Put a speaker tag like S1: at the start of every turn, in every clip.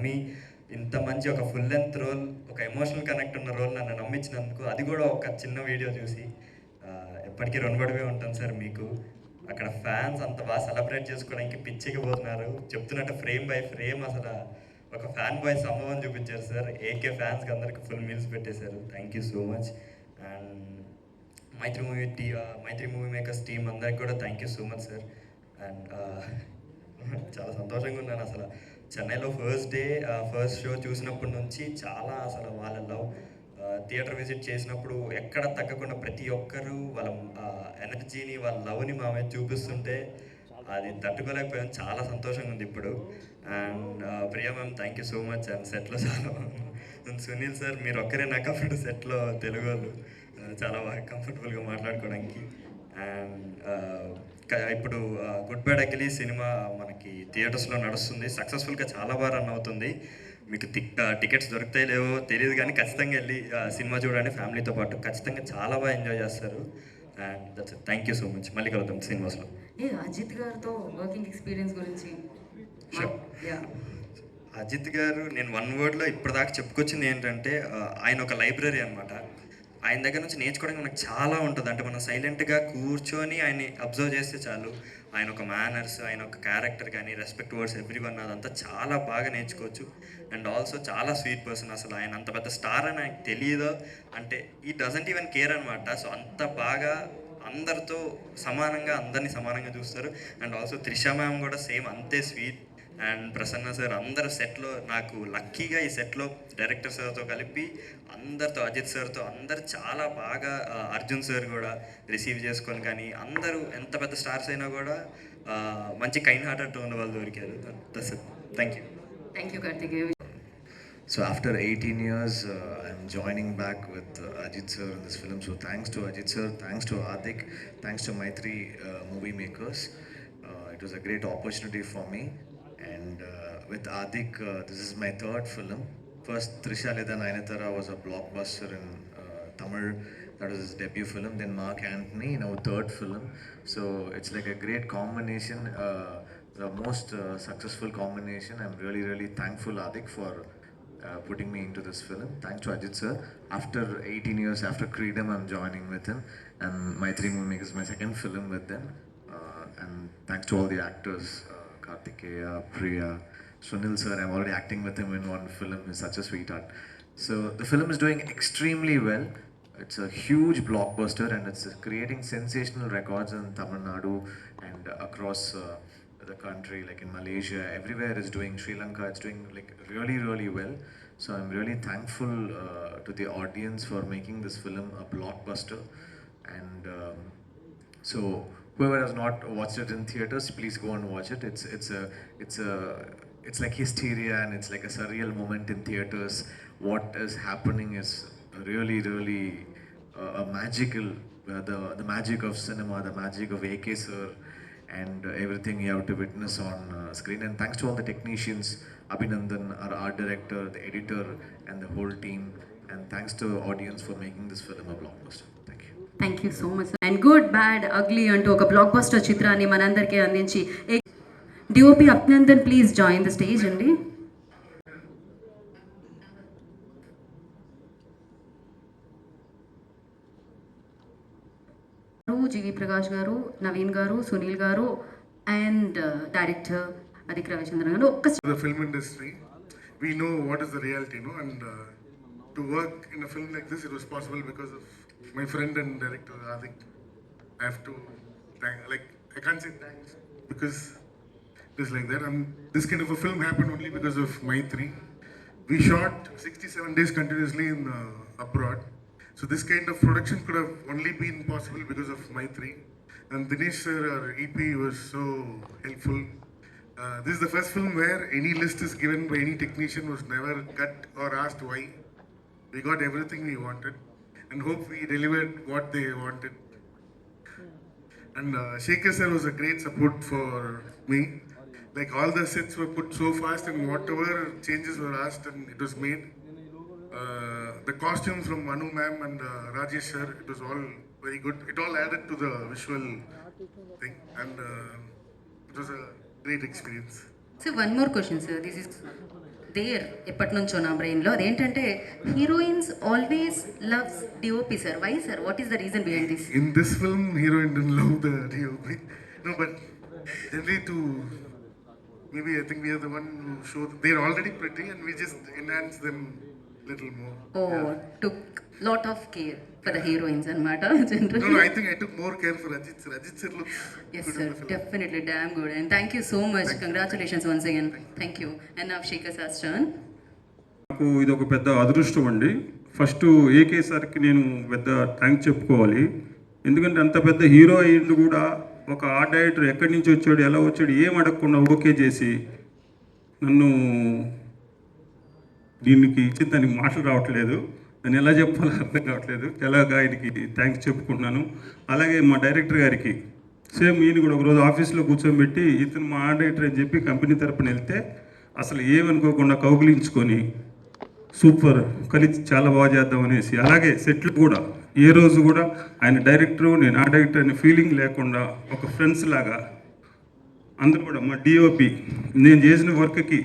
S1: నమ్మి ఇంత మంచి ఒక ఫుల్ లెంత్ రోల్, ఒక ఎమోషనల్ కనెక్ట్ ఉన్న రోల్ నన్ను నమ్మించినందుకు, అది కూడా ఒక చిన్న వీడియో చూసి ఎప్పటికీ రుణపడిపోయి ఉంటాను సార్ మీకు. అక్కడ ఫ్యాన్స్ అంత బాగా సెలబ్రేట్ చేసుకోవడానికి పిచ్చికి పోతున్నారు. చెప్తున్నట్టు ఫ్రేమ్ బై ఫ్రేమ్ అసలు ఒక ఫ్యాన్ బాయ్ సంభవం చూపించారు సార్. ఏకే ఫ్యాన్స్కి అందరికి ఫుల్ మీల్స్ పెట్టేశారు. Thank you so much. And Mythri movie makers team అందరికి కూడా thank you so much sir. And చాలా సంతోషంగా ఉన్నాను అసలు. చెన్నైలో ఫస్ట్ షో చూసినప్పటి నుంచి చాలా అసలు వాళ్ళ లవ్, థియేటర్ విజిట్ చేసినప్పుడు ఎక్కడ తగ్గకుండా ప్రతి ఒక్కరూ వాళ్ళ ఎనర్జీని, వాళ్ళ లవ్ని మా మీద చూపిస్తుంటే అది తట్టుకోలేకపోయాం. చాలా సంతోషంగా ఉంది ఇప్పుడు. And Priya ma'am thank you so much. And సెట్లో చాలా సునీల్ సార్ మీరు ఒక్కరే నాకు అప్పుడు సెట్లో తెలుగు వాళ్ళు చాలా బాగా కంఫర్టబుల్గా మాట్లాడుకోవడానికి. అండ్ ఇప్పుడు గుడ్ బై అఖిలి సినిమా మనకి థియేటర్స్లో నడుస్తుంది, సక్సెస్ఫుల్గా చాలా బాగా రన్ అవుతుంది. మీకు టికెట్స్ దొరుకుతాయి లేవో తెలియదు, కానీ ఖచ్చితంగా వెళ్ళి సినిమా చూడండి ఫ్యామిలీతో పాటు. ఖచ్చితంగా చాలా బాగా ఎంజాయ్ చేస్తారు. And that's it. Thank you so much. మళ్ళీ కలుద్దాం సినిమాస్లో.
S2: అజిత్ గారితో వర్కింగ్ ఎక్స్పీరియన్స్ గురించి.
S1: అజిత్ గారు నేను వన్ వర్డ్లో ఇప్పటిదాకా చెప్పుకొచ్చింది ఏంటంటే ఆయన ఒక లైబ్రరీ అనమాట. ఆయన దగ్గర నుంచి నేర్చుకోవడానికి మనకు చాలా ఉంటుంది. అంటే మనం సైలెంట్గా కూర్చొని ఆయన్ని అబ్జర్వ్ చేస్తే చాలు, ఆయన ఒక మేనర్స్, ఆయన ఒక క్యారెక్టర్ కానీ, రెస్పెక్ట్ వర్డ్స్ ఎవ్రీ వన్, అదంతా చాలా బాగా నేర్చుకోవచ్చు. అండ్ ఆల్సో చాలా స్వీట్ పర్సన్. అసలు ఆయన అంత పెద్ద స్టార్ అని ఆయనకు తెలియదు, అంటే ఈ డజంట్ ఈవెన్ కేర్ అనమాట. సో అంత బాగా అందరితో సమానంగా, అందరినీ సమానంగా చూస్తారు. అండ్ ఆల్సో త్రిషా మ్యామ్ కూడా సేమ్ అంతే స్వీట్. అండ్ ప్రసన్న సార్, అందరూ సెట్లో నాకు లక్కీగా ఈ సెట్లో డైరెక్టర్ సార్తో కలిపి అందరితో, అజిత్ సార్తో అందరు చాలా బాగా, అర్జున్ సార్ కూడా రిసీవ్ చేసుకొని, కానీ అందరూ ఎంత పెద్ద స్టార్స్ అయినా కూడా మంచి కైండ్ హార్టెడ్ ఉన్న వాళ్ళు దొరికారు. Thank you.
S2: Thank you Karthikeya.
S3: So after 18 years, I'm joining back with Ajit sir in this film. So thanks to Ajit sir, thanks to Adik, thanks to Maitri Movie Makers. It was a great opportunity for me. And with Adik, this is my third film. First, Trisha Leda Nayanthara was a blockbuster in Tamil. That was his debut film. Then Mark Anthony, now third film. So it's like a great combination, the most successful combination. I'm really, really thankful, Adik, for putting me into this film. Thanks to Ajit sir. After 18 years, after Creedom, I'm joining with him. And Maitri Movie Makers is my second film with them. And thanks to all the actors, Kartikeya, Priya, Sunil sir. I'm already acting with him in one film. He's such a sweetheart. So the film is doing extremely well. It's a huge blockbuster and it's creating sensational records in Tamil Nadu and across the country, like in Malaysia, everywhere is doing. Sri Lanka, it's doing like really, really well. So I'm really thankful to the audience for making this film a blockbuster. And so whoever has not watched it in theaters, please go and watch it. It's like hysteria and it's like a surreal moment in theaters. What is happening is really, really a magical, the magic of cinema, the magic of AK sir, and everything you have to witness on screen. And thanks to all the technicians, Abhinandan, our art director, the editor, and the whole team. And thanks to the audience for making this film a blockbuster. Thank you.
S2: Thank you so much. And good bad ugly అంటూ ఒక block buster చిత్రాన్ని మనందరికీ అందించి DOP Abhinandan please join the stage అండి. జీవి ప్రకాష్ గారు, నవీన్ గారు, సునీల్ గారు and director Adhik Ravichandran గారు.
S4: The film industry, we know what is the reality, no? And to work in a film like this, it was possible because of my friend and director Adik. I have to thank, like, I can't say thanks because it is like that. And this kind of a film happened only because of Maitri. We shot 67 days continuously in abroad. So this kind of production could have only been possible because of Maitri. And Dinesh sir, our EP, was so helpful. This is the first film where any list is given by any technician was never cut or asked why. We got everything we wanted and hope we delivered what they wanted. And Shekhar sir was a great support for me. Like all the sets were put so fast and whatever changes were asked and it was made. The costumes from Manu ma'am and Rajesh sir, it was all very good. It all added to the visual thing and it was a great experience.
S2: So one more question, sir. This is there ఎప్పటి నుంచో నా బ్రెయిన్లో. అదేంటంటే heroines always loves DOP sir. Why sir? What is the reason behind this?
S4: In this film, heroine didn't love the DOP. No, but generally to maybe I think we are the one who show they're already pretty and we just enhance them little more.
S2: Oh took lot of care for the heroines అనమాట general.
S4: No, I think I took more care for Ajit sir. Ajit sir looks
S2: Yes,
S4: good
S2: sir.
S4: in the film.
S2: Definitely. Damn good. And thank you so much. Congratulations once again. Thank you. And now Shekhar Sir's turn.
S5: నాకు ఇది ఒక పెద్ద అదృష్టం అండి. First AK సార్కి నేను పెద్ద thanks చెప్పుకోవాలి. ఎందుకంటే అంత పెద్ద హీరో అయ్యింది కూడా ఒక ఆర్ట్ డైరెక్టర్ ఎక్కడి నుంచి వచ్చాడు, ఎలా వచ్చాడు, ఏం అడగకుండా ఓకే చేసి నన్ను దీనికి ఇచ్చి దానికి మాటలు రావట్లేదు, నేను ఎలా చెప్పాలో అర్థం కావట్లేదు. ఎలాగా ఆయనకి థ్యాంక్స్ చెప్పుకుంటున్నాను. అలాగే మా డైరెక్టర్ గారికి సేమ్ ఈయన కూడా ఒకరోజు ఆఫీస్లో కూర్చోబెట్టి ఇతను మా ఆర్ట్ డైరెక్టర్ అని చెప్పి కంపెనీ తరపున వెళ్తే అసలు ఏమనుకోకుండా కౌగిలించుకొని సూపర్ కలిసి చాలా బాగా చేద్దాం అనేసి, అలాగే సెట్లు కూడా ఏ రోజు కూడా ఆయన డైరెక్టరు నేను ఆ డైరెక్టర్ అనే ఫీలింగ్ లేకుండా ఒక ఫ్రెండ్స్ లాగా అందరూ కూడా మా డిఓపి నేను చేసిన వర్క్కి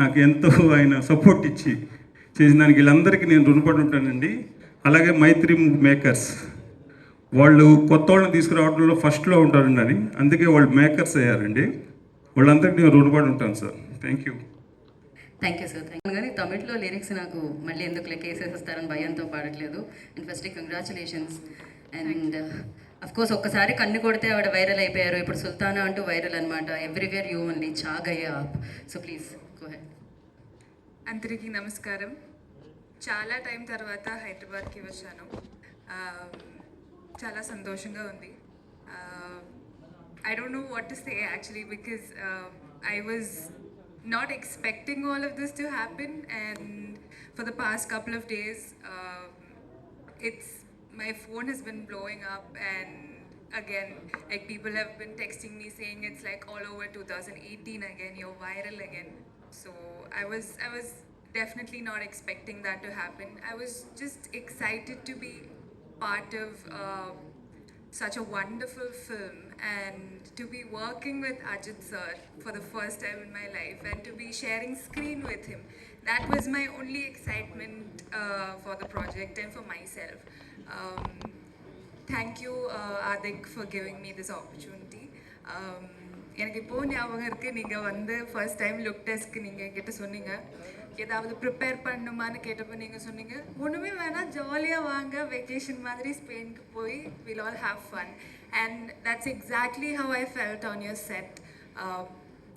S5: నాకు ఎంతో ఆయన సపోర్ట్ ఇచ్చి చేసిన దానికి వీళ్ళందరికీ నేను రుణపడి ఉంటానండి. అలాగే మైత్రి మేకర్స్ వాళ్ళు కొత్త వాళ్ళని తీసుకురావడంలో ఫస్ట్లో ఉంటారండి అని, అందుకే వాళ్ళు మేకర్స్ అయ్యారండి. వాళ్ళందరికీ నేను రుణపడి ఉంటాను sir. Thank you.
S2: Thank you sir. Thank you. కానీ తమిళ్లో లిరిక్స్ నాకు మళ్ళీ ఎందుకు లెక్క వేసేస్తారని భయంతో పాడట్లేదు. And first congratulations. And of course ఒక్కసారి కన్ను కొడితే ఆవిడ వైరల్ అయిపోయారు. ఇప్పుడు సుల్తానా అంటూ వైరల్ అనమాట. ఎవ్రీవేర్ యూ ఓన్లీ చాగయ్య ఆప్. So please go ahead.
S6: అందరికీ నమస్కారం. చాలా టైం తర్వాత హైదరాబాద్కి వచ్చాను. చాలా సంతోషంగా ఉంది. I don't know what to say actually because I was not expecting all of this to happen, and for the past couple of days my phone has been blowing up, and again like people have been texting me saying it's like all over 2018 again, you're viral again. So I was definitely not expecting that to happen. I was just excited to be part of such a wonderful film and to be working with Ajit sir for the first time in my life and to be sharing screen with him. That was my only excitement for the project and for myself. Thank you Adik for giving me this opportunity. எனக்கு இப்போ ஞாபகம் இருக்குது, நீங்கள் வந்து first time look டெஸ்ட்க்கு நீங்கள் என்கிட்ட சொன்னீங்க ஏதாவது ப்ரிப்பேர் பண்ணணுமான்னு கேட்டப்போ நீங்கள் சொன்னீங்க ஒன்றுமே வேணாம், ஜாலியாக வாங்க, வெக்கேஷன் மாதிரி ஸ்பெயினுக்கு போய் will all have fun. And that's exactly how I felt on your set.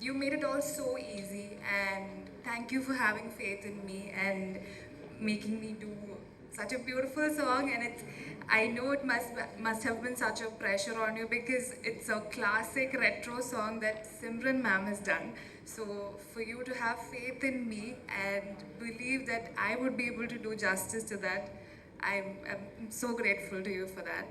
S6: You made it all so easy, and thank you for having faith in me and making me do such a beautiful song. And I know it must have been such a pressure on you because it's a classic retro song that Simran ma'am has done. So for you to have faith in me and believe that I would be able to do justice to that, I'm so grateful to you for that.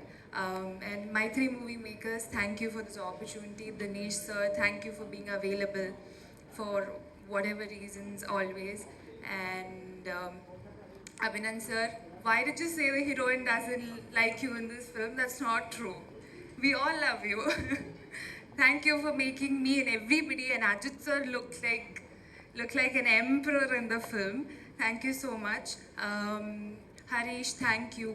S6: And Maitri Movie Makers, thank you for this opportunity. Dinesh sir, thank you for being available for whatever reasons always. And Abhinan sir, why did you say the heroine doesn't like you in this film? That's not true. We all love you. Thank you for making me and everybody and Ajit sir look like an emperor in the film. Thank you so much. Harish, thank you.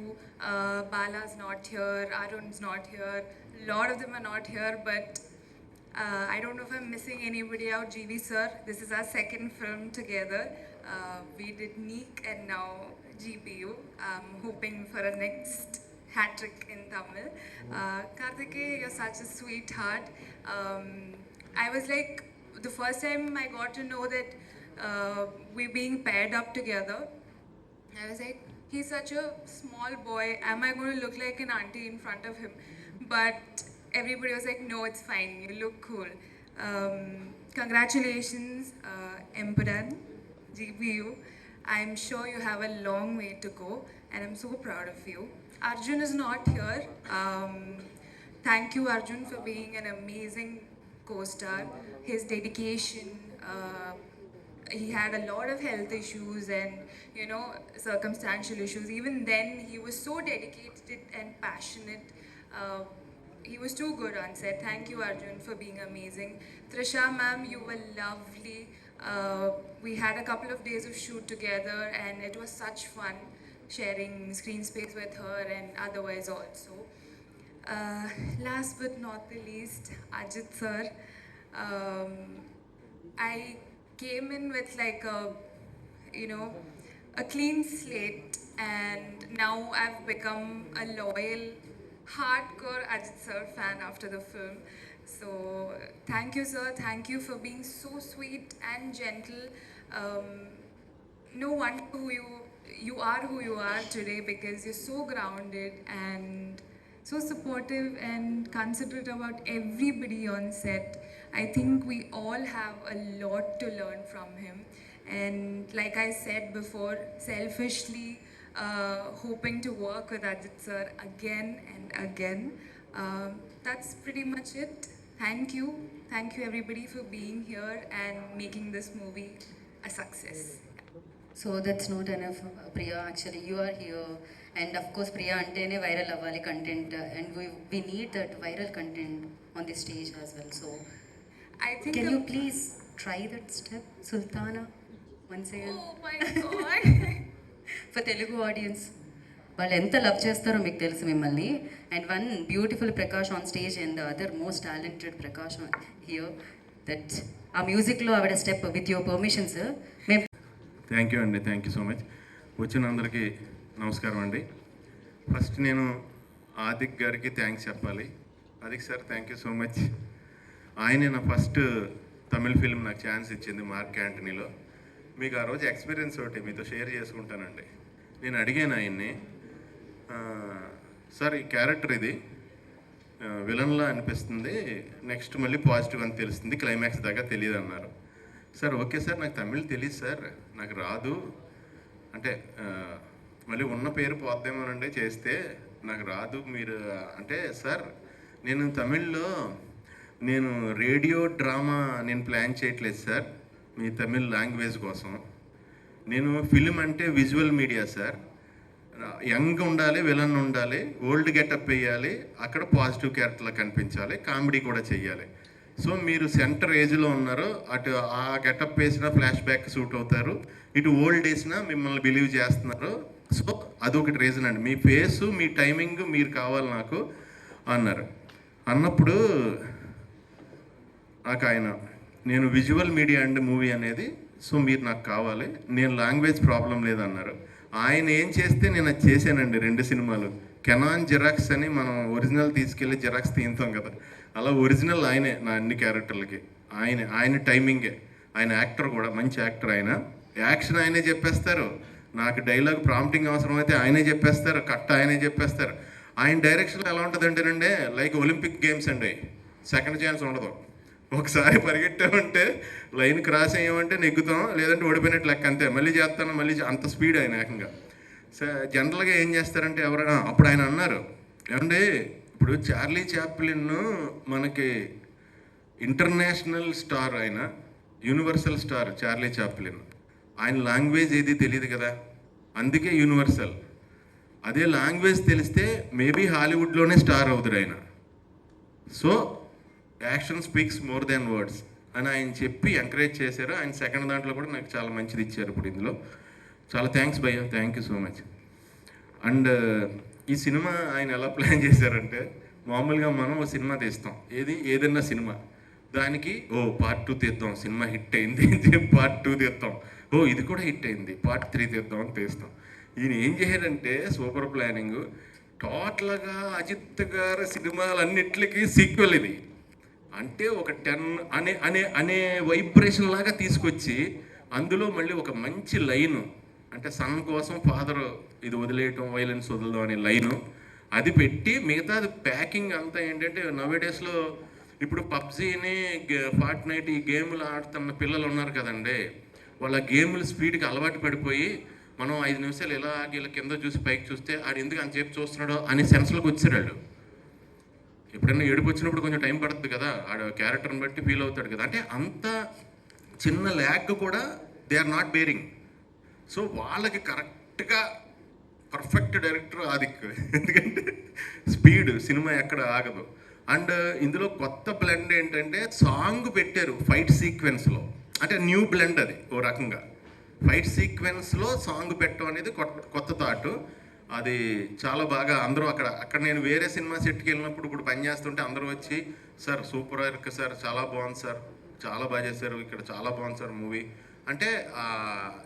S6: Bala's not here, Arun's not here, a lot of them are not here, but I don't know if I'm missing anybody out. GV sir, this is our second film together. We did Neek and now GPU. I'm hoping for a next hat trick in Tamil. Karthikeya, you're such a sweetheart. I was like, the first time I got to know that we're being paired up together, I was like, he's such a small boy. Am I going to look like an auntie in front of him? But everybody was like, no, it's fine. You look cool. Congratulations, Empuran, GPU. I'm sure you have a long way to go, and I'm so proud of you. Arjun is not here. Thank you, Arjun, for being an amazing co-star. His dedication, he had a lot of health issues and, you know, circumstantial issues. Even then, he was so dedicated and passionate. He was too good on set. Thank you, Arjun, for being amazing. Trisha ma'am, you were lovely. We had a couple of days of shoot together, and it was such fun sharing screen space with her and otherwise also. Last but not the least, Ajit sir. I came in with like a clean slate, and now I've become a loyal, hardcore Ajit sir fan after the film. So thank you, sir. Thank you for being so sweet and gentle. No wonder you are who you are today, because you're so grounded and so supportive and considerate about everybody on set. I think we all have a lot to learn from him. And like I said before, selfishly hoping to work with Ajit sir again and again. That's pretty much it. Thank you. Thank you everybody for being here and making this movie a success.
S2: So that's not enough, Priya. Actually, you are here, and of course, Priya antene viral avvali content, and we need that viral content on the stage as well. So,
S6: I think
S2: can you please try that step, Sultana, once again
S6: Oh my god.
S2: for Telugu audience? వాళ్ళు ఎంత love చేస్తారో మీకు తెలుసు మిమ్మల్ని. And one beautiful Prakash on stage and the other most talented Prakash here. That ఆ మ్యూజిక్లో ఆవిడ step with your permission sir మేము.
S7: థ్యాంక్ యూ అండి, థ్యాంక్ యూ సో మచ్. వచ్చిన అందరికీ నమస్కారం అండి. ఫస్ట్ నేను ఆదిక్ గారికి థ్యాంక్స్ చెప్పాలి. Adhik sir, thank you so much. ఆయనే నా ఫస్ట్ తమిళ్ ఫిల్మ్ నాకు ఛాన్స్ ఇచ్చింది, మార్క్ యాంటనీలో. మీకు ఆ రోజు ఎక్స్పీరియన్స్ ఒకటి మీతో షేర్ చేసుకుంటానండి. నేను అడిగాను ఆయన్ని, సార్ ఈ క్యారెక్టర్ ఇది విలన్లా అనిపిస్తుంది, నెక్స్ట్ మళ్ళీ పాజిటివ్ అని తెలుస్తుంది, క్లైమాక్స్ దాకా తెలియదు అన్నారు. సార్ ఓకే సార్, నాకు తమిళ్ తెలియదు సార్, నాకు రాదు అంటే మళ్ళీ ఉన్న పేరు పోద్దేమోనండి చేస్తే, నాకు రాదు మీరు అంటే. సార్ నేను తమిళ్లో రేడియో డ్రామా నేను ప్లాన్ చేయట్లేదు సార్ మీ తమిళ్ లాంగ్వేజ్ కోసం. నేను ఫిలిం అంటే విజువల్ మీడియా సార్. యంగ్ ఉండాలి, విలన్ ఉండాలి, ఓల్డ్ గెటప్ వేయాలి, అక్కడ పాజిటివ్ క్యారెక్టర్లా కనిపించాలి, కామెడీ కూడా చెయ్యాలి. సో మీరు సెంటర్ ఏజ్లో ఉన్నారు, అటు ఆ గెటప్ వేసినా ఫ్లాష్ బ్యాక్ సూట్ అవుతారు, ఇటు ఓల్డ్ వేసినా మిమ్మల్ని బిలీవ్ చేస్తున్నారు. సో అదొకటి రీజన్ అండి, మీ ఫేసు మీ టైమింగ్ మీరు కావాలి నాకు అన్నారు. అన్నప్పుడు నాకు ఆయన, నేను విజువల్ మీడియా అండ్ మూవీ అనేది, సో మీరు నాకు కావాలి, నేను లాంగ్వేజ్ ప్రాబ్లం లేదన్నారు. ఆయన ఏం చేస్తే నేను అది చేశానండి. 2 సినిమాలు కెనాన్ జిరాక్స్ అని మనం ఒరిజినల్ తీసుకెళ్ళి జిరాక్స్ తీస్తాం కదా, అలా ఒరిజినల్ ఆయనే నా అన్ని క్యారెక్టర్లకి. ఆయన టైమింగే. ఆయన యాక్టర్ కూడా మంచి యాక్టర్. ఆయన యాక్షన్ ఆయనే చెప్పేస్తారు, నాకు డైలాగ్ ప్రాంప్టింగ్ అవసరం అయితే ఆయనే చెప్పేస్తారు, కట్ ఆయనే చెప్పేస్తారు. ఆయన డైరెక్షన్ ఎలా ఉంటుంది అంటేనండి, లైక్ ఒలింపిక్ గేమ్స్ అండి, సెకండ్ ఛాన్స్ ఉండదు. ఒకసారి పరిగెట్టామంటే లైన్ క్రాస్ అయ్యామంటే నెగ్గుతాం, లేదంటే ఓడిపోయినట్టు లెక్క, అంతే. మళ్ళీ చేస్తాను, మళ్ళీ అంత స్పీడ్ ఆయన ఏకంగా. జనరల్గా ఏం చేస్తారంటే ఎవరైనా, అప్పుడు ఆయన అన్నారు, ఏమండి ఇప్పుడు చార్లీ చాప్లిన్ మనకి ఇంటర్నేషనల్ స్టార్, ఆయన యూనివర్సల్ స్టార్ చార్లీ చాప్లిన్. ఆయన లాంగ్వేజ్ ఏది తెలియదు కదా, అందుకే యూనివర్సల్. అదే లాంగ్వేజ్ తెలిస్తే మేబీ హాలీవుడ్లోనే స్టార్ అవుతాడు ఆయన. So action speaks more than words అని ఆయన చెప్పి ఎంకరేజ్ చేశారు. ఆయన సెకండ్ దాంట్లో కూడా నాకు చాలా మంచిది ఇచ్చారు. ఇప్పుడు ఇందులో చాలా థ్యాంక్స్ భయ్య, thank you so much. And ఈ సినిమా ఆయన ఎలా ప్లాన్ చేశారంటే, మామూలుగా మనం ఓ సినిమా తీస్తాం, ఏదైనా సినిమా, దానికి పార్ట్ 2 తీద్దాం, సినిమా హిట్ అయింది పార్ట్ 2 తీద్దాం, ఇది కూడా హిట్ అయింది పార్ట్ 3 తీద్దాం అని తీస్తాం. ఈయన ఏం చేశారంటే సూపర్ ప్లానింగ్, టోటల్గా అజిత్ గారి సినిమాలన్నిటికీ సీక్వెల్ ఇది. అంటే ఒక 10 అనే వైబ్రేషన్ లాగా తీసుకొచ్చి, అందులో మళ్ళీ ఒక మంచి లైను, అంటే సన్ కోసం ఫాదర్ ఇది వదిలేయటం, వైలెన్స్ వదలడం అనే లైను, అది పెట్టి మిగతా ప్యాకింగ్ అంతా ఏంటంటే, నవేడేస్లో ఇప్పుడు పబ్జీని, ఫార్ట్నైట్ ఈ గేములు ఆడుతున్న పిల్లలు ఉన్నారు కదండి, వాళ్ళ గేములు స్పీడ్కి అలవాటు పడిపోయి, మనం 5 నిమిషాలు ఇలా కింద చూసి పైకి చూస్తే ఆడు ఎందుకు అంతసేపు చూస్తున్నాడో అనే సెన్స్లోకి వచ్చారు వాళ్ళు. ఎప్పుడైనా ఏడుపు వచ్చినప్పుడు కొంచెం టైం పడుతుంది కదా, ఆడ క్యారెక్టర్ని బట్టి ఫీల్ అవుతాడు కదా, అంటే అంత చిన్న ల్యాగ్ కూడా they are not bearing. So వాళ్ళకి కరెక్ట్గా పర్ఫెక్ట్ డైరెక్టర్ ఆదిక్, ఎందుకంటే స్పీడ్ సినిమా ఎక్కడ ఆగదు. అండ్ ఇందులో కొత్త బ్లెండ్ ఏంటంటే, సాంగ్ పెట్టారు ఫైట్ సీక్వెన్స్లో. అంటే న్యూ బ్లెండ్ అది ఓ రకంగా. ఫైట్ సీక్వెన్స్లో సాంగ్ పెట్టడం అనేది కొత్త థాట్. అది చాలా బాగా అందరూ అక్కడ నేను వేరే సినిమా సెట్కి వెళ్ళినప్పుడు ఇప్పుడు పని చేస్తుంటే అందరూ వచ్చి సార్ సూపర్ వర్క్ సార్, చాలా బాగుంది సార్, చాలా బాగా చేశారు, ఇక్కడ చాలా బాగుంది సార్ మూవీ అంటే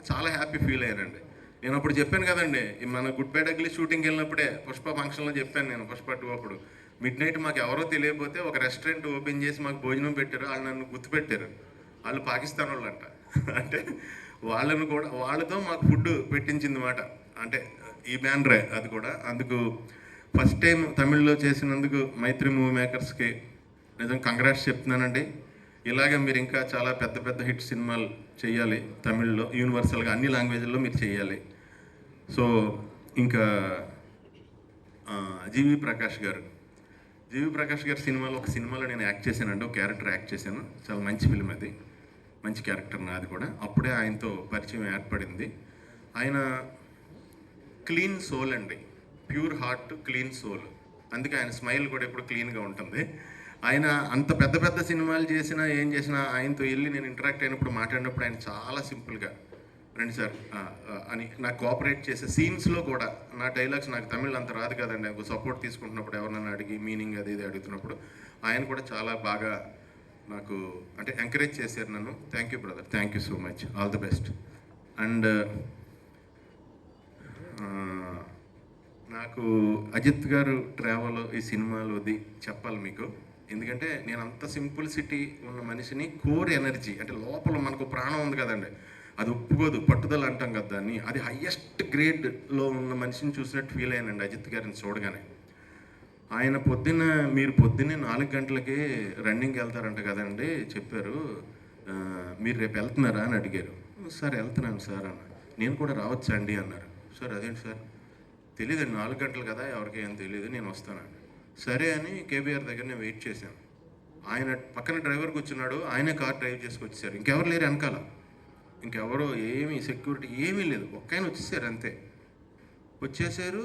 S7: చాలా హ్యాపీ ఫీల్ అయ్యానండి. నేను అప్పుడు చెప్పాను కదండి, మన గుడ్ బై డగ్లీ షూటింగ్కి వెళ్ళినప్పుడే పుష్ప ఫంక్షన్లో చెప్పాను నేను, పుష్ప 2 అప్పుడు మిడ్ నైట్ మాకు ఎవరో తెలియకపోతే ఒక రెస్టారెంట్ ఓపెన్ చేసి మాకు భోజనం పెట్టారు. వాళ్ళు నన్ను గుర్తుపెట్టారు. వాళ్ళు పాకిస్తాన్ వాళ్ళు అంట. అంటే వాళ్ళను కూడా వాళ్ళతో మాకు ఫుడ్ పెట్టించింది మాట. అంటే ఈ బ్యానరే అది కూడా. అందుకు ఫస్ట్ టైం తమిళ్లో చేసినందుకు మైత్రి మూవీ మేకర్స్కి నిజంగా కంగ్రాట్స్ చెప్తున్నానండి. ఇలాగే మీరు ఇంకా చాలా పెద్ద పెద్ద హిట్ సినిమాలు చేయాలి తమిళ్లో, యూనివర్సల్గా అన్ని లాంగ్వేజ్ల్లో మీరు చేయాలి. సో ఇంకా జీవి ప్రకాష్ గారు సినిమాలో ఒక సినిమాలో నేను యాక్ట్ చేశానండి, ఒక క్యారెక్టర్ యాక్ట్ చేశాను. చాలా మంచి ఫిల్మ్ అది, మంచి క్యారెక్టర్ నాది కూడా. అప్పుడే ఆయనతో పరిచయం ఏర్పడింది. ఆయన క్లీన్ సోల్ అండి, ప్యూర్ హార్ట్, క్లీన్ సోల్. అందుకే ఆయన స్మైల్ కూడా ఎప్పుడు క్లీన్గా ఉంటుంది. ఆయన అంత పెద్ద పెద్ద సినిమాలు చేసినా ఏం చేసినా ఆయనతో వెళ్ళి నేను ఇంటరాక్ట్ అయినప్పుడు మాట్లాడినప్పుడు ఆయన చాలా సింపుల్గా రండి సార్ అని నాకు కోఆపరేట్ చేసే సీన్స్లో కూడా. నా డైలాగ్స్ నాకు తమిళ్ అంత రాదు కదండి, సపోర్ట్ తీసుకుంటున్నప్పుడు ఎవరైనా అడిగి మీనింగ్ అది ఇది అడుగుతున్నప్పుడు ఆయన కూడా చాలా బాగా నాకు అంటే ఎంకరేజ్ చేశారు నన్ను. Thank you brother, thank you so much, all the best. And నాకు అజిత్ గారు ట్రావెల్ ఈ సినిమాలోది చెప్పాలి మీకు. ఎందుకంటే నేను అంత సింపుల్సిటీ ఉన్న మనిషిని, కోర్ ఎనర్జీ అంటే లోపల మనకు ప్రాణం ఉంది కదండి, అది ఒప్పుకోదు, పట్టుదల అంటాం కదా దాన్ని, అది హయ్యెస్ట్ గ్రేడ్లో ఉన్న మనిషిని చూసినట్టు ఫీల్ అయ్యానండి అజిత్ గారిని చూడగానే. ఆయన మీరు పొద్దున్నే 4 గంటలకే రన్నింగ్కి వెళ్తారంట కదండి చెప్పారు, మీరు రేపు వెళ్తున్నారా అని అడిగారు. సార్ వెళ్తున్నాను సార్ అన్న. నేను కూడా రావచ్చా అండి అన్నారు. సార్ అదేంటి సార్, తెలియదండి 4 గంటలు కదా, ఎవరికి ఏం తెలియదు, నేను వస్తానండి. సరే అని కేబీఆర్ దగ్గర నేను వెయిట్ చేశాను. ఆయన పక్కన డ్రైవర్ కూర్చున్నాడు, ఆయనే కార్ డ్రైవ్ చేసుకొచ్చేసారు. ఇంకెవరు లేరు వెనకాల, ఇంకెవరో ఏమీ సెక్యూరిటీ ఏమీ లేదు, ఒక్క ఆయన వచ్చేసారు అంతే. వచ్చేసారు,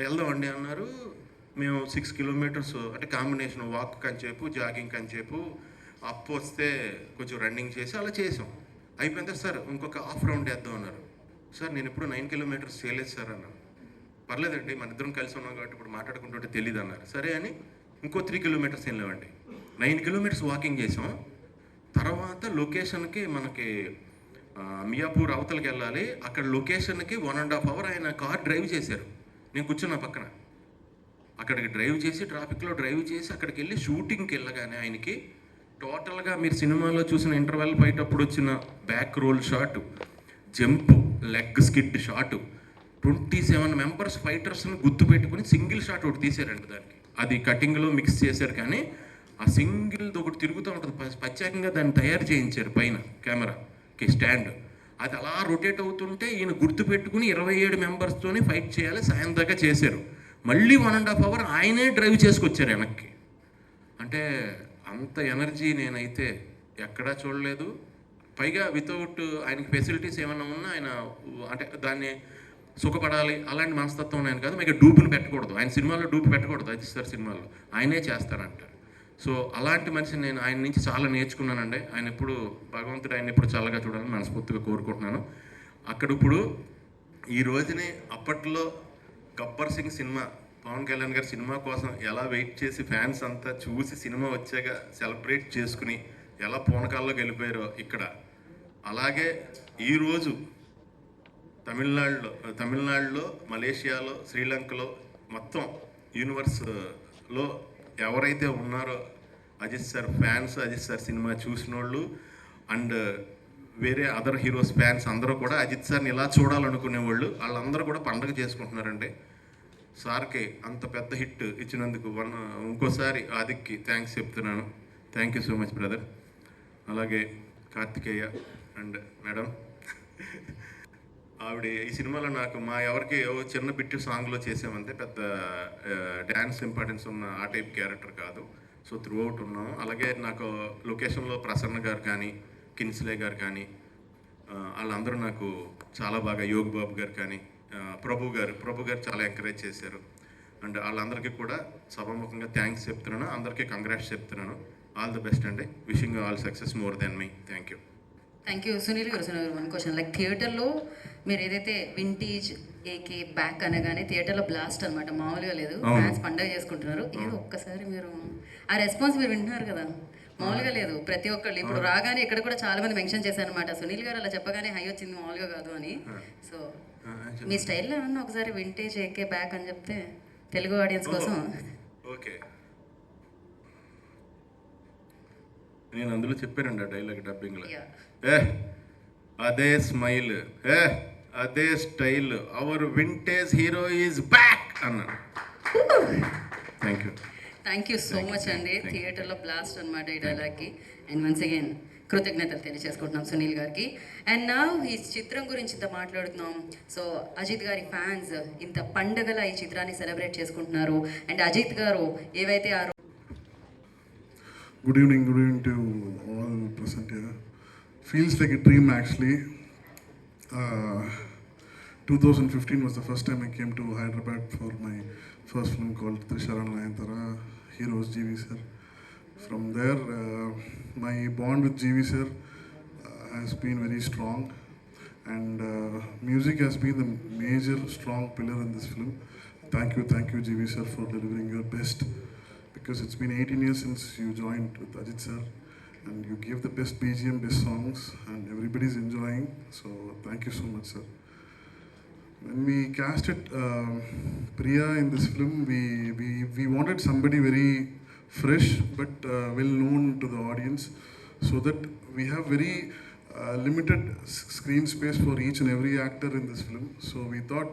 S7: వెళ్దామండి అన్నారు. మేము 6 కిలోమీటర్స్ అంటే కాంబినేషన్ వాక్ కంచేపు, జాగింగ్ కంచేపు, అప్ వస్తే కొంచెం రన్నింగ్ చేసి అలా చేసాం. అయిపోయిన తర్వాత సార్ ఇంకొక హాఫ్ రౌండ్ వేద్దాం అన్నారు. సార్ నేను ఇప్పుడు 9 కిలోమీటర్స్ చేయలేదు సార్ అన్నాను. పర్లేదండి మన ఇద్దరం కలిసి ఉన్నాం కాబట్టి ఇప్పుడు మాట్లాడుకుంటుంటే తెలియదు అన్నారు. సరే అని ఇంకో 3 కిలోమీటర్స్ వెళ్ళామండి. 9 కిలోమీటర్స్ వాకింగ్ చేసాం. తర్వాత లొకేషన్కి మనకి మియాపూర్ అవతలకి వెళ్ళాలి, అక్కడ లొకేషన్కి 1.5 hour ఆయన కార్ డ్రైవ్ చేశారు. నేను కూర్చున్నా పక్కన. అక్కడికి డ్రైవ్ చేసి ట్రాఫిక్లో డ్రైవ్ చేసి అక్కడికి వెళ్ళి షూటింగ్కి వెళ్ళగానే ఆయనకి టోటల్గా మీరు సినిమాలో చూసిన ఇంటర్వెల్ ఫైట్ అప్పుడు వచ్చిన back roll shot, jump, leg skid shot, 27 members ఫైటర్స్ని గుర్తుపెట్టుకుని సింగిల్ షాట్ ఒకటి తీశారండి దానికి. అది కటింగ్లో మిక్స్ చేశారు కానీ ఆ సింగిల్ది ఒకటి తిరుగుతూ ఉంటుంది, ప్రత్యేకంగా దాన్ని తయారు చేయించారు పైన కెమెరాకి స్టాండ్. అది అలా రొటేట్ అవుతుంటే ఈయన గుర్తుపెట్టుకుని 27 మెంబర్స్తోని ఫైట్ చేయాలి, సాయం దాకా చేశారు. మళ్ళీ 1.5 hour ఆయనే డ్రైవ్ చేసుకొచ్చారు వెనక్కి. అంటే అంత ఎనర్జీ నేనైతే ఎక్కడా చూడలేదు. పైగా వితౌట్ ఆయనకి ఫెసిలిటీస్ ఏమన్నా ఉన్నా ఆయన అంటే దాన్ని సుఖపడాలి అలాంటి మనస్తత్వం ఆయన కాదు. మీకు డూపుని పెట్టకూడదు, ఆయన సినిమాలో డూపు పెట్టకూడదు, అజిత్ సార్ సినిమాలో ఆయనే చేస్తారంటారు. సో అలాంటి మనిషిని నేను ఆయన నుంచి చాలా నేర్చుకున్నానండి. ఆయన ఎప్పుడు భగవంతుడు ఆయన ఎప్పుడు చల్లగా చూడాలని మనస్ఫూర్తిగా కోరుకుంటున్నాను. అక్కడ ఇప్పుడు ఈ రోజునే అప్పట్లో గబ్బర్ సింగ్ సినిమా పవన్ కళ్యాణ్ గారి సినిమా కోసం ఎలా వెయిట్ చేసి ఫ్యాన్స్ అంతా చూసి సినిమా వచ్చాక సెలబ్రేట్ చేసుకుని ఎలా పూనకాల్లోకి వెళ్ళిపోయారో ఇక్కడ, అలాగే ఈరోజు తమిళనాడులో, మలేషియాలో, శ్రీలంకలో మొత్తం యూనివర్స్లో ఎవరైతే ఉన్నారో Ajith sir fans, Ajith sir cinema చూసిన వాళ్ళు అండ్ వేరే అదర్ హీరోస్ ఫ్యాన్స్ అందరూ కూడా అజిత్ సార్ని ఇలా చూడాలనుకునేవాళ్ళు వాళ్ళందరూ కూడా పండగ చేసుకుంటున్నారండి. సార్కి అంత పెద్ద హిట్ ఇచ్చినందుకు ఇంకోసారి ఆదిక్కి థ్యాంక్స్ చెప్తున్నాను. Thank you so much brother. అలాగే కార్తికేయ అండ్ మేడం, ఆవిడ ఈ సినిమాలో నాకు ఎవరికి చిన్న బిట్టు సాంగ్లో చేసామంటే పెద్ద డ్యాన్స్ ఇంపార్టెన్స్ ఉన్న ఆ టైప్ క్యారెక్టర్ కాదు. సో త్రూ అవుట్ ఉన్నాం. అలాగే నాకు లొకేషన్లో ప్రసన్న గారు కానీ, కిన్స్లే గారు కానీ వాళ్ళందరూ నాకు చాలా బాగా, యోగి బాబు గారు కానీ, ప్రభు గారు చాలా ఎంకరేజ్ చేశారు. అండ్ వాళ్ళందరికీ కూడా సభాముఖంగా థ్యాంక్స్ చెప్తున్నాను. అందరికీ కంగ్రాట్స్ చెప్తున్నాను. ఆల్ ది బెస్ట్ అండి. Wishing all success more than me. Thank you.
S2: Thank you Sunil garu. One question, like థియేటర్లో మీరు ఏదైతే వింటేజ్ ఏకే బ్యాక్ అనగానే థియేటర్లో బ్లాస్ట్ అనమాట, మామూలుగా లేదు.
S7: అవును.
S2: ఫ్యాన్స్ పండగ చేసుకుంటున్నారు. ఏదో ఒక్కసారి మీరు ఆ రెస్పాన్స్ మీరు వింటున్నారు కదా, మామూలుగా లేదు. ప్రతి ఒక్కళ్ళు ఇప్పుడు రాగానే ఇక్కడ కూడా చాలా మంది మెన్షన్ చేశారు అనమాట, సునీల్ గారు అలా చెప్పగానే హై వచ్చింది, మామూలుగా కాదు అని. సో మీ స్టైల్లో ఏమన్నా ఒకసారి వింటేజ్ ఏకే బ్యాక్ అని చెప్తే తెలుగు ఆడియన్స్ కోసం.
S7: ఓకే, నేను అందులో చెప్పానండి ఆ డైలాగ్ డబ్బింగ్లో.
S2: Yeah.
S7: ఏ అదే స్మైల్, ఏ అదే style, our vintage hero is back అన్నాను. Thank you.
S2: Thank you so much అండి. థియేటర్లో బ్లాస్ట్ అనమాట ఈ డైలాగ్కి. అండ్ వన్స్ అగైన్ కృతజ్ఞతలు తెలియజేసుకుంటున్నాం సునీల్ గారికి. అండ్ నా ఈ చిత్రం గురించి ఇంత మాట్లాడుతున్నాం. సో అజిత్ గారి ఫ్యాన్స్ ఇంత పండగల ఈ చిత్రాన్ని సెలబ్రేట్ చేసుకుంటున్నారు. అండ్ అజిత్ గారు ఏవైతే ఆ
S4: Good evening to all present here. Feels like a dream actually. 2015 was the first time I came to Hyderabad for my first film called Trisharana Nayantara. Hero was GV sir. From there, my bond with GV sir has been very strong, and music has been the major strong pillar in this film. Thank you GV sir for delivering your best. Because it's been 18 years since you joined with Ajit sir, and you gave the best BGM, best songs, and everybody's enjoying. So thank you so much, sir. When we casted Priya in this film, we wanted somebody very fresh but well known to the audience, so that we have very limited screen space for each and every actor in this film. So we thought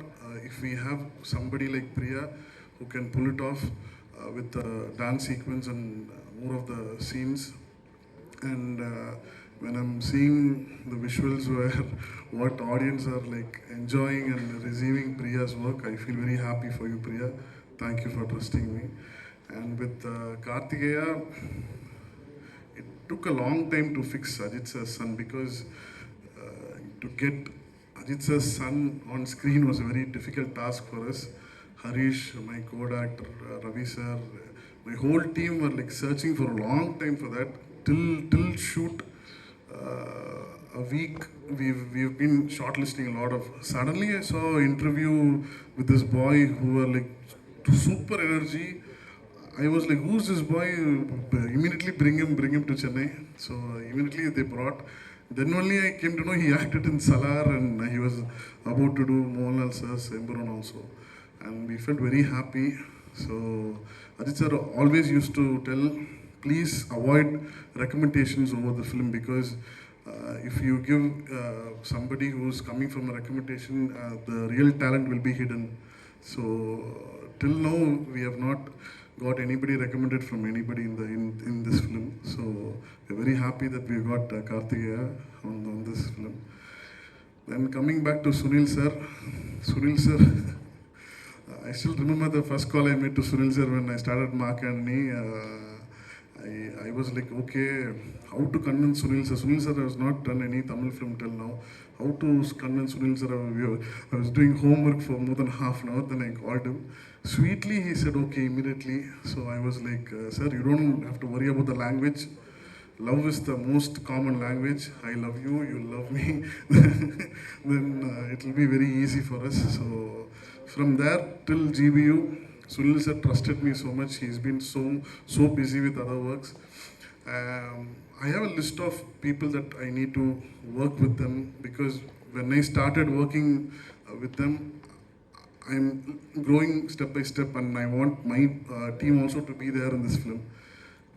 S4: if we have somebody like Priya who can pull it off with the dance sequence and more of the scenes, and when I'm seeing the visuals where what audience are like enjoying and receiving Priya's work, I feel very happy for you, Priya. Thank you for trusting me. And with Kartikeya, it took a long time to fix Ajit sir's son, because to get Ajit sir's son on screen was a very difficult task for us. Harish, my co-director, Ravi sir, my whole team were like searching for a long time for that. Till shoot a week, we've been shortlisting a lot of. Suddenly I saw an interview with this boy who were like super energy. I was like, who's this boy? Immediately bring him to Chennai. So immediately they brought. Then only I came to know he acted in Salar, and he was about to do Mohanlal sir's Emperor also. And we felt very happy. So Ajit sir always used to tell, please avoid recommendations over the film, because if you give somebody who's coming from a recommendation, the real talent will be hidden. So till now we have not got anybody recommended from anybody in this film. So we're very happy that we got Kartikeya on this film. Then coming back to Sunil sir, I still remember the first call I made to Sunil sir when I started Makani. I was like, okay, how to convince Sunil sir? Sunil sir has not done any Tamil film till now. How to convince Sunil sir? I was doing homework for more than half an hour. Then I called him. Sweetly, he said, okay, immediately. So I was like, sir, you don't have to worry about the language. Love is the most common language. I love you, you love me. Then it will be very easy for us. So from there till GBU, Sunil sir trusted me so much. He's been so busy with other works. I have a list of people that I need to work with them, because when I started working with them, I'm growing step by step, and I want my team also to be there in this film.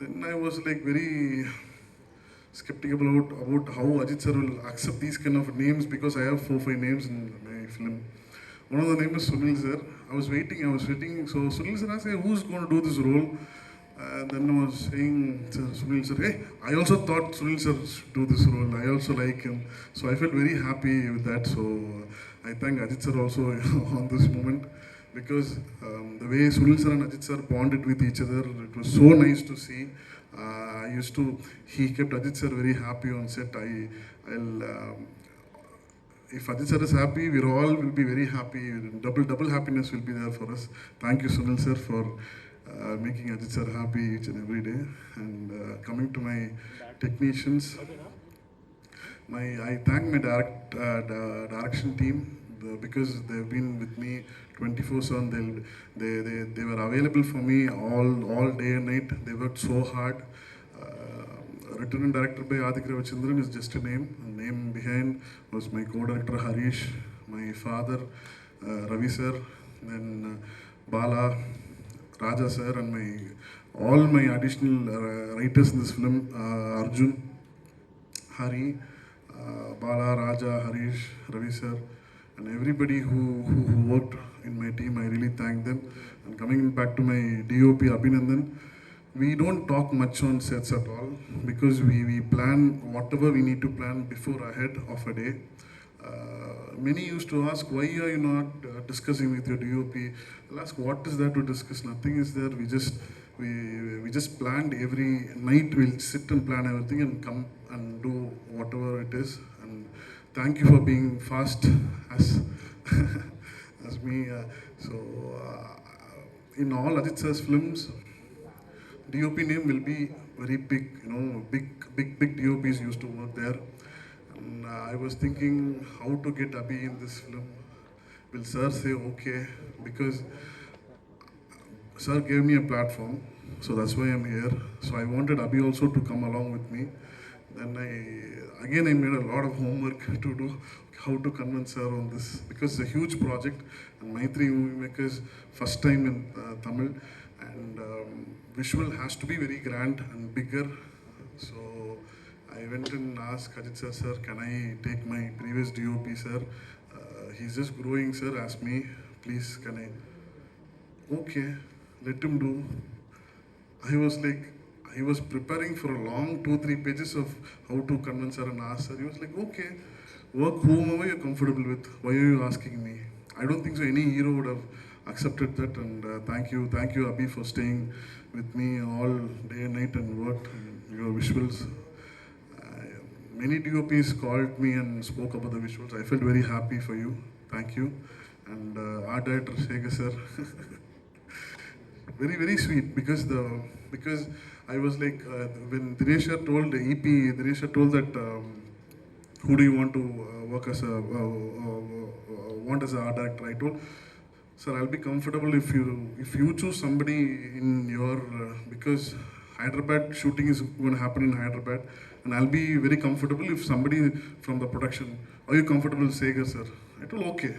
S4: Then I was like very skeptical about how Ajit sir will accept these kind of names, because I have 4-5 names in my film. One of the names is Sunil sir. I was waiting. So Sunil sir asked, hey, who's going to do this role? Then I was saying, Sunil sir, hey, I also thought Sunil sir should do this role. I also like him. So I felt very happy with that. So I thank Ajit sir also on this moment, because the way Sunil sir and Ajit sir bonded with each other, it was so nice to see. He kept Ajit sir very happy on set. If Ajit sir is happy, we all will be very happy. Double happiness will be there for us. Thank you, Sunil sir, for making Ajit sir happy each and every day. And coming to my technicians, I thank my direction team because they've been with me 24/7. They were available for me all day and night. They worked so hard. Written and directed by Adik Ravichandran is just a name. The name behind was my co-director Harish, my father Ravi sir, then Bala, Raja sir, and all my additional writers in this film, Arjun, Hari, Bala, Raja, Harish, Ravi sir, and everybody who worked in my team. I really thank them. And coming back to my DOP Abhinandan, we don't talk much on sets at all because we plan whatever we need to plan before ahead of a day. Many used to ask, why are you not discussing with your DOP? I'll ask, what is there to discuss? Nothing is there. We just planned every night. We'll sit and plan everything and come and do whatever it is. And thank you for being fast as me. In all Ajit sir's films, DOP name will be very big. Big DOPs used to work there. And I was thinking how to get Abhi in this film. Will sir say okay? Because sir gave me a platform, so that's why I'm here. So I wanted Abhi also to come along with me. Then I made a lot of homework to do how to convince her on this because it's a huge project and Maitri Movie Makers first time in Tamil, and visual has to be very grand and bigger. So I went and asked Ajit sir, can I take my previous DOP sir? He's just growing sir, ask me, please can I? Okay, let him do. I was preparing for a long 2-3 pages of how to convince her and ask her. He was like, okay, work whomever you're comfortable with. Why are you asking me? I don't think so any hero would have accepted that. And thank you Abhi for staying with me all day and night and worked on your visuals. Many DOPs called me and spoke about the visuals. I felt very happy for you. Thank you. And art director Shekhar sir, very sweet because I was like when Dinesh told the EP, Dinesh told that who do you want to work as a art director? I told, sir, I'll be comfortable if you choose somebody in your because Hyderabad shooting is going to happen in Hyderabad, and I'll be very comfortable if somebody from the production, are you comfortable, Shekhar sir? I told, okay.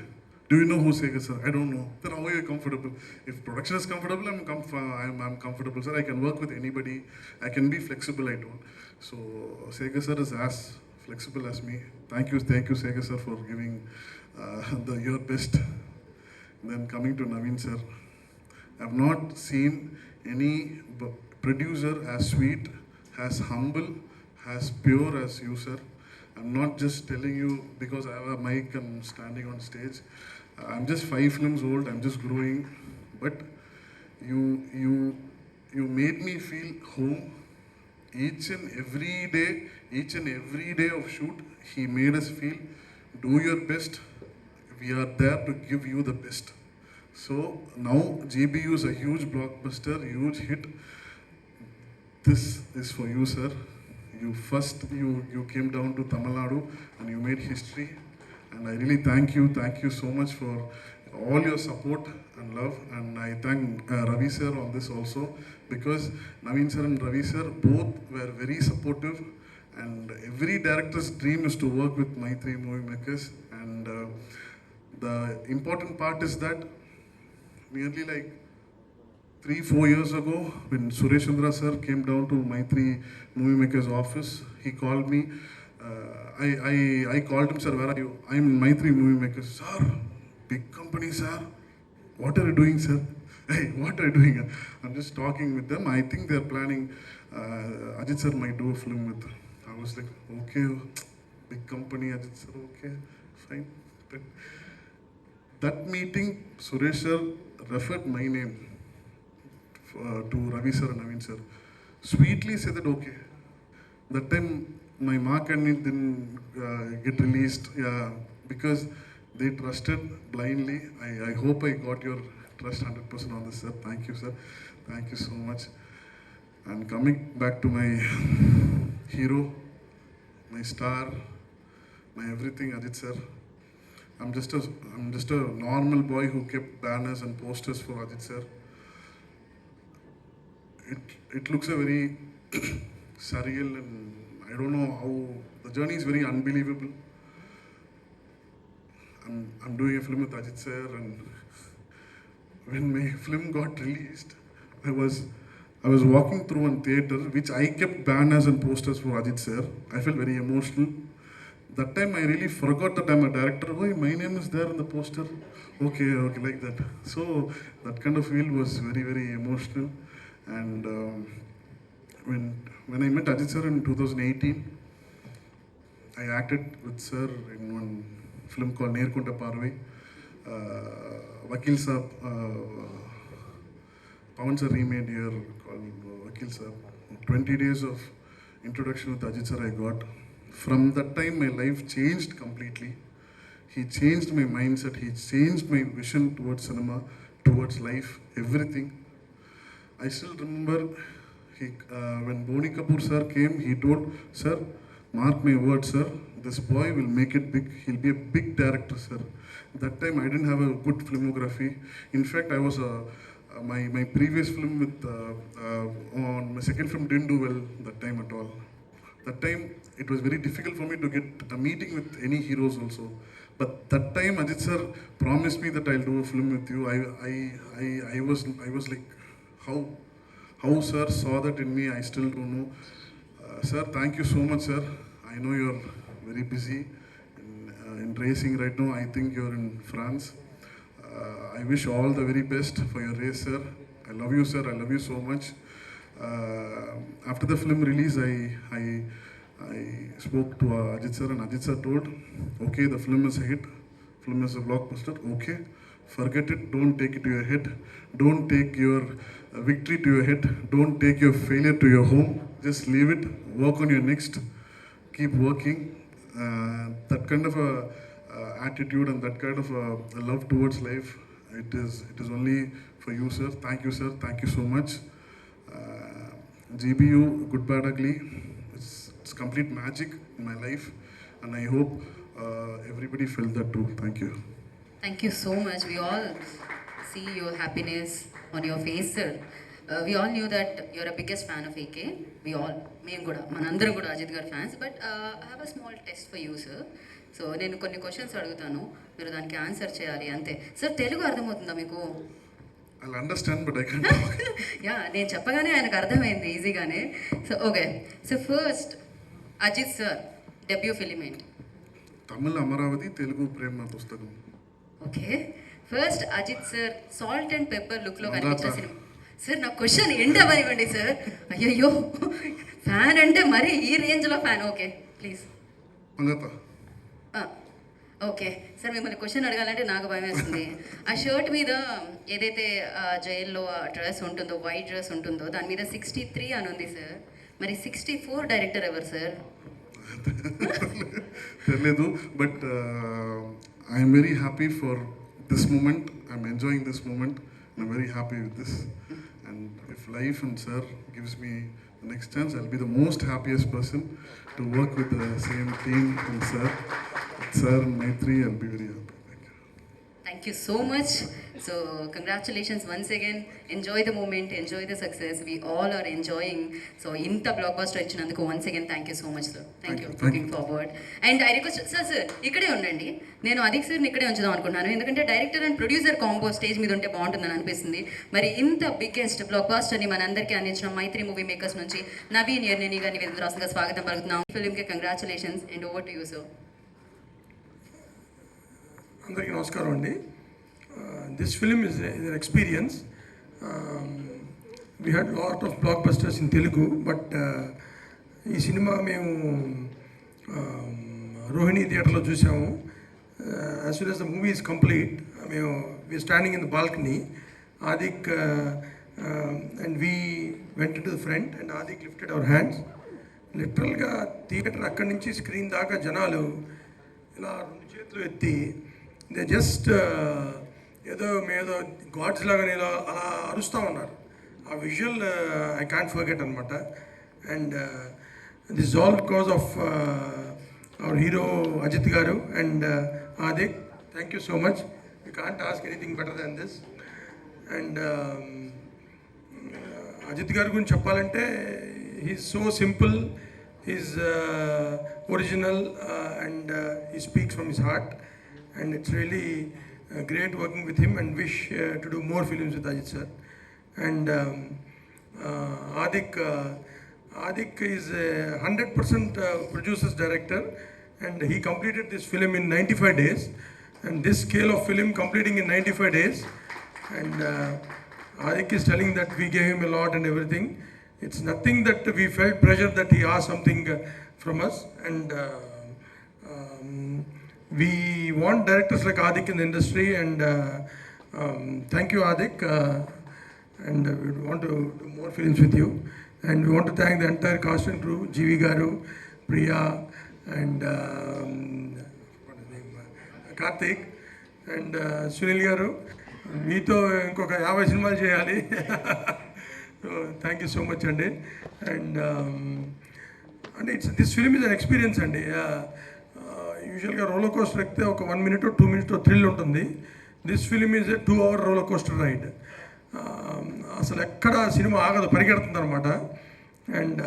S4: Do you know who Shekhar sir? I don't know. Then how are you comfortable? If production is comfortable, I'm comfortable, sir. I can work with anybody. I can be flexible, I told. So Shekhar sir is as flexible as me. Thank you Shekhar sir for giving your best. Then coming to Naveen sir, I've not seen any producer as sweet, as humble, as pure as you, sir. I'm not just telling you because I have a mic and standing on stage. I'm just 5 films old. I'm just growing, but you made me feel home. Each and every day of shoot, he made us feel, do your best. We are there to give you the best. So now GBU is a huge blockbuster, huge hit. This is for you, sir. You came down to Tamil Nadu and you made history. And I really thank you so much for all your support and love. And I thank Ravi sir on this also because Naveen sir and Ravi sir both were very supportive. And every director's dream is to work with Maitri Movie Makers. And the important part is that nearly like 3-4 years ago, when Suresh Chandra sir came down to Maitri Movie Makers office, he called me. I called him, sir, where are you? I'm in Maitri Movie Makers. Sir, big company, sir. What are you doing, sir? Hey, what are you doing? I'm just talking with them. I think they're planning, Ajit sir might do a film with. I was like, okay, big company, Ajit sir, okay, fine. But that meeting, Suresh sir referred my name to Ravi sir and Naveen sir. Sweetly said that okay. That time my mark and it didn't get released, because they trusted blindly. I hope I got your trust 100% on this, sir. Thank you, sir. Thank you so much. And coming back to my hero, my star, my everything, Ajit sir. I'm just a normal boy who kept banners and posters for Ajit sir. It looks a very surreal, and I don't know how the journey is very unbelievable. I'm doing a film with Ajit sir, and when my film got released, I was walking through one theater which I kept banners and posters for Ajit sir. I felt very emotional. That time I really forgot that I'm a director. Oh, my name is there in the poster. Okay, like that. So that kind of feel was very, very emotional. And when I met Ajit sir in 2018, I acted with sir in one film called Nerkunta Parve. Vakil Saab, Pawan sir remade here called Vakil Saab. 20 days of introduction with Ajit sir I got. From that time, my life changed completely. He changed my mindset. He changed my vision towards cinema, towards life, everything. I still remember when Boni Kapoor sir came, he told, "Sir, mark my word, sir, this boy will make it big. He'll be a big director, sir." That time, I didn't have a good filmography. In fact, I was my previous film on my second film didn't do well that time at all. That time, it was very difficult for me to get a meeting with any heroes also. But that time, Ajit sir promised me that I'll do a film with you. I was like, how sir saw that in me, I still don't know. Sir, thank you so much, sir. I know you're very busy in racing right now. I think you're in France. I wish all the very best for your race, sir. I love you, sir. I love you so much. After the film release, I spoke to Ajit sir, and Ajit sir told, "Okay, the film is a hit, film is a blockbuster. Okay, forget it. Don't take it to your head. Don't take your victory to your head. Don't take your failure to your home. Just leave it. Work on your next. Keep working." That kind of a attitude and that kind of a love towards life, it is only for you, sir. Thank you, sir. Thank you so much. GBU, Good Bad Ugly, it's complete magic in my life, and I hope everybody felt that too. Thank you.
S2: Thank you so much. We all see your happiness on your face, sir. We all knew that you're a biggest fan of AK. మేము కూడా మనందరం కూడా అజిత్ గారి fans. But I have a small test for you, sir. So నేను కొన్ని questions అడుగుతాను, మీరు దానికి ఆన్సర్ చేయాలి అంతే. సార్, తెలుగు అర్థమవుతుందా మీకు?
S4: I'll understand, but I can't talk.
S2: Yeah, నేను చెప్పగానే ఆయనకు అర్థమైంది ఈజీగానే. So okay, so first Ajith sir debut film ఏంటి?
S4: Tamil Amaravathi, Telugu Prema Pustakam.
S2: Okay, first Ajith sir salt and pepper లుక్లో కనిపించిన సినిమా. సార్, నా క్వశ్చన్ ఎండ్ అవ్వనివ్వండి సార్. అయ్యయ్యో, ఫ్యాన్ అంటే మరి ఈ రేంజ్లో fan. Okay, please.
S4: Mankatha.
S2: Okay sir, మిమ్మల్ని క్వశ్చన్ అడగాలంటే నాకు భయం వేస్తుంది. ఆ షర్ట్ మీద ఏదైతే జైల్లో డ్రెస్ ఉంటుందో, వైట్ డ్రెస్ ఉంటుందో, దాని మీద 63 అని ఉంది సార్. మరి 64 డైరెక్టర్ ఎవరు సార్?
S4: తెలియదు, but I'm very happy for this moment. I'm enjoying this moment. I'm very happy with this, and if life and sir gives me the next chance, I'll be the most happiest person to work with the same team and sir and Maitri. I'll be very happy.
S2: Thank you so much. So congratulations once again. Enjoy the moment, enjoy the success. We all are enjoying. So inta blockbuster ఇచ్చినందుకు once again thank you so much, sir. Thank you. Looking forward. And I request sir ఇక్కడే ఉండండి. నేను అదిక్ సార్ని ఇక్కడే ఉంచుదాం అనుకున్నాను, ఎందుకంటే director and producer combo stage మీద ఉంటే బాగుంటుందని అనిపిస్తుంది. మరి ఇంత బిగ్గెస్ట్ బ్లాక్ బాస్టర్ని మనందరికీ అందించిన మైత్రి మూవీ మేకర్స్ నుంచి నవీన్ ఎర్నేని గారిని వేదికరాసంగా స్వాగతం పలుకుతున్నాం. ఫిల్మ్కి congratulations and over to you, sir.
S8: అందరికీ నమస్కారం అండి. This film is an experience. We had lot of blockbusters in Telugu, but ఈ సినిమా మేము రోహిణి థియేటర్లో చూసాము. As soon as the movie is complete, we standing in the balcony. Adik and we went into the front, and Adik lifted our hands. లిటరల్గా theatre అక్కడి నుంచి screen దాకా జనాలు ఇలా 2 చేతులు ఎత్తి దే జస్ట్ ఏదో గాడ్స్ లాగా ఇలా అలా అరుస్తూ ఉన్నారు. ఆ విజువల్ ఐ కాంట్ ఫర్గెట్ అనమాట. And this all because of our hero Ajit Garu and Adik. Thank you so much. We can't ask anything better than this. And Ajit Garu గురించి చెప్పాలంటే he's so simple, he's original, and he speaks from his heart. And it's really great working with him, and wish to do more films with Ajit sir. And Adik is a 100% producer's director, and he completed this film in 95 days. And this scale of film completing in 95 days, and Adik is telling that we gave him a lot and everything. It's nothing that we felt pressure that he asked something from us, and we want directors like Adik in the industry, and thank you Adik, and we want to do more films with you. And we want to thank the entire cast and crew, GV Garu, Priya, and what is his name, Karthik, and Sunil Garu. మీతో ఇంకొక 50 సినిమాలు చేయాలి. So thank you so much అండి. And అంటే this film is an experience అండి. యూజువల్గా roller coaster ఎక్కితే ఒక 1 minute 2 minutes థ్రిల్ ఉంటుంది. This film is a 2 hour roller coaster ride. అసలు ఎక్కడ సినిమా ఆగదు, పరిగెడుతుంది అనమాట. And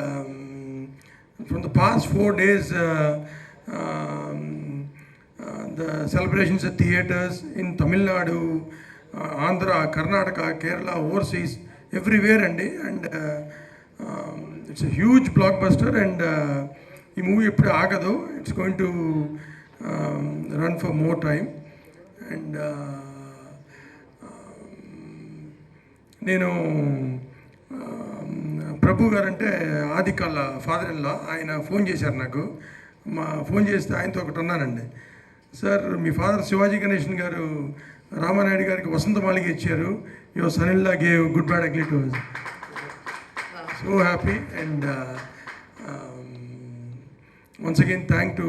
S8: from the past 4 days the celebrations at theatres in Tamil Nadu, Andhra, Karnataka, Kerala, overseas, everywhere అండి. And it's a huge block buster. And ఈ movie ఎప్పుడు ఆగదు. It's going to run for more time. And నేను ప్రభు గారు అంటే ఆదిక్ వాళ్ళ father in law, ఆయన phone చేశారు నాకు. ఫోన్ చేస్తే ఆయనతో ఒకటి అన్నానండి, సార్ మీ ఫాదర్ శివాజీ గణేషన్ గారు రామానాయుడు గారికి వసంత మాలిక ఇచ్చారు, your son in law gave good bad ugly to us. So happy. And once again thank to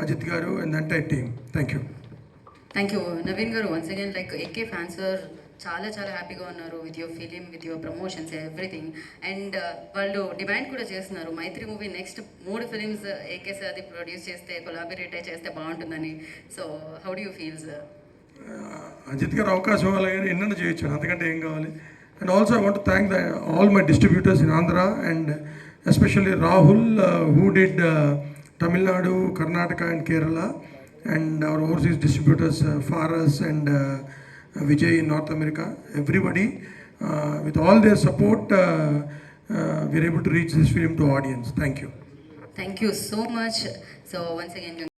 S8: Ajit Garu and the entire team. Thank you.
S2: Thank you Naveen garu. Once again like AK fans sir చాలా చాలా హ్యాపీగా ఉన్నారు with your film, with your promotions, everything. And వాళ్ళు demand కూడా చేస్తున్నారు Mythri movie next 3 films AK sir అది produce చేస్తే, collaborate చేస్తే బాగుంటుందని. So how do you feel sir?
S8: Ajith garu అవకాశం ఇవ్వాలి కానీ ఎన్నెన్నో చేయొచ్చు, అంతకంటే ఏం కావాలి. And also I want to thank all my distributors in Andhra, and especially Rahul, who did Tamil Nadu, Karnataka and Kerala, and our overseas distributors Faras and Vijay in North America. Everybody, with all their support, we are able to reach this film to audience. Thank you.
S2: Thank you so much. So once again